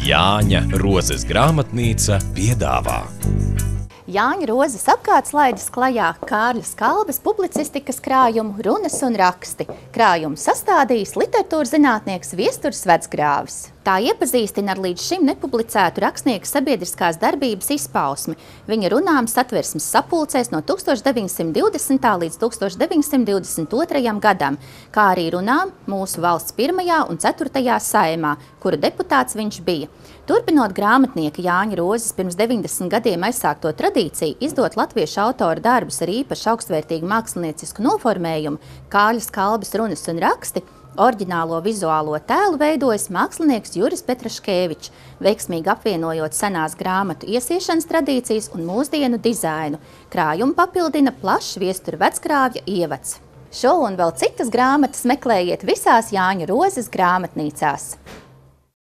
Jāņa Rozes grāmatnīca piedāvā. Jāņa Rozes apkārtslaides klajā Kārļa Skalbes publicistikas krājumu Runas un raksti. Krājumu sastādījis literatūras zinātnieks Viesturs Vecgrāvis. Tā iepazīstina ar līdz šim nepublicētu rakstnieka sabiedriskās darbības izpausmi. Viņa runām Satversmes sapulcēs no 1920. līdz 1922. gadam, kā arī runām mūsu valsts 1. un 4. saimā, kuru deputāts viņš bija. Turpinot grāmatnieka Jāņa Rozes pirms 90 gadiem aizsākto tradīciju izdot latviešu autoru darbus ar īpaši augstvērtīgu māksliniecisku noformējumu, Kārļa Skalbes runas un raksti, oriģinālo vizuālo tēlu veidojas mākslinieks Juris Petraškevičs, veiksmīgi apvienojot senās grāmatu iesiešanas tradīcijas un mūsdienu dizainu. Krājumu papildina plašs Viestura Vecgrāvja ievads. Šo un vēl citas grāmatas meklējiet visās Jāņa Rozes grāmatnīcās.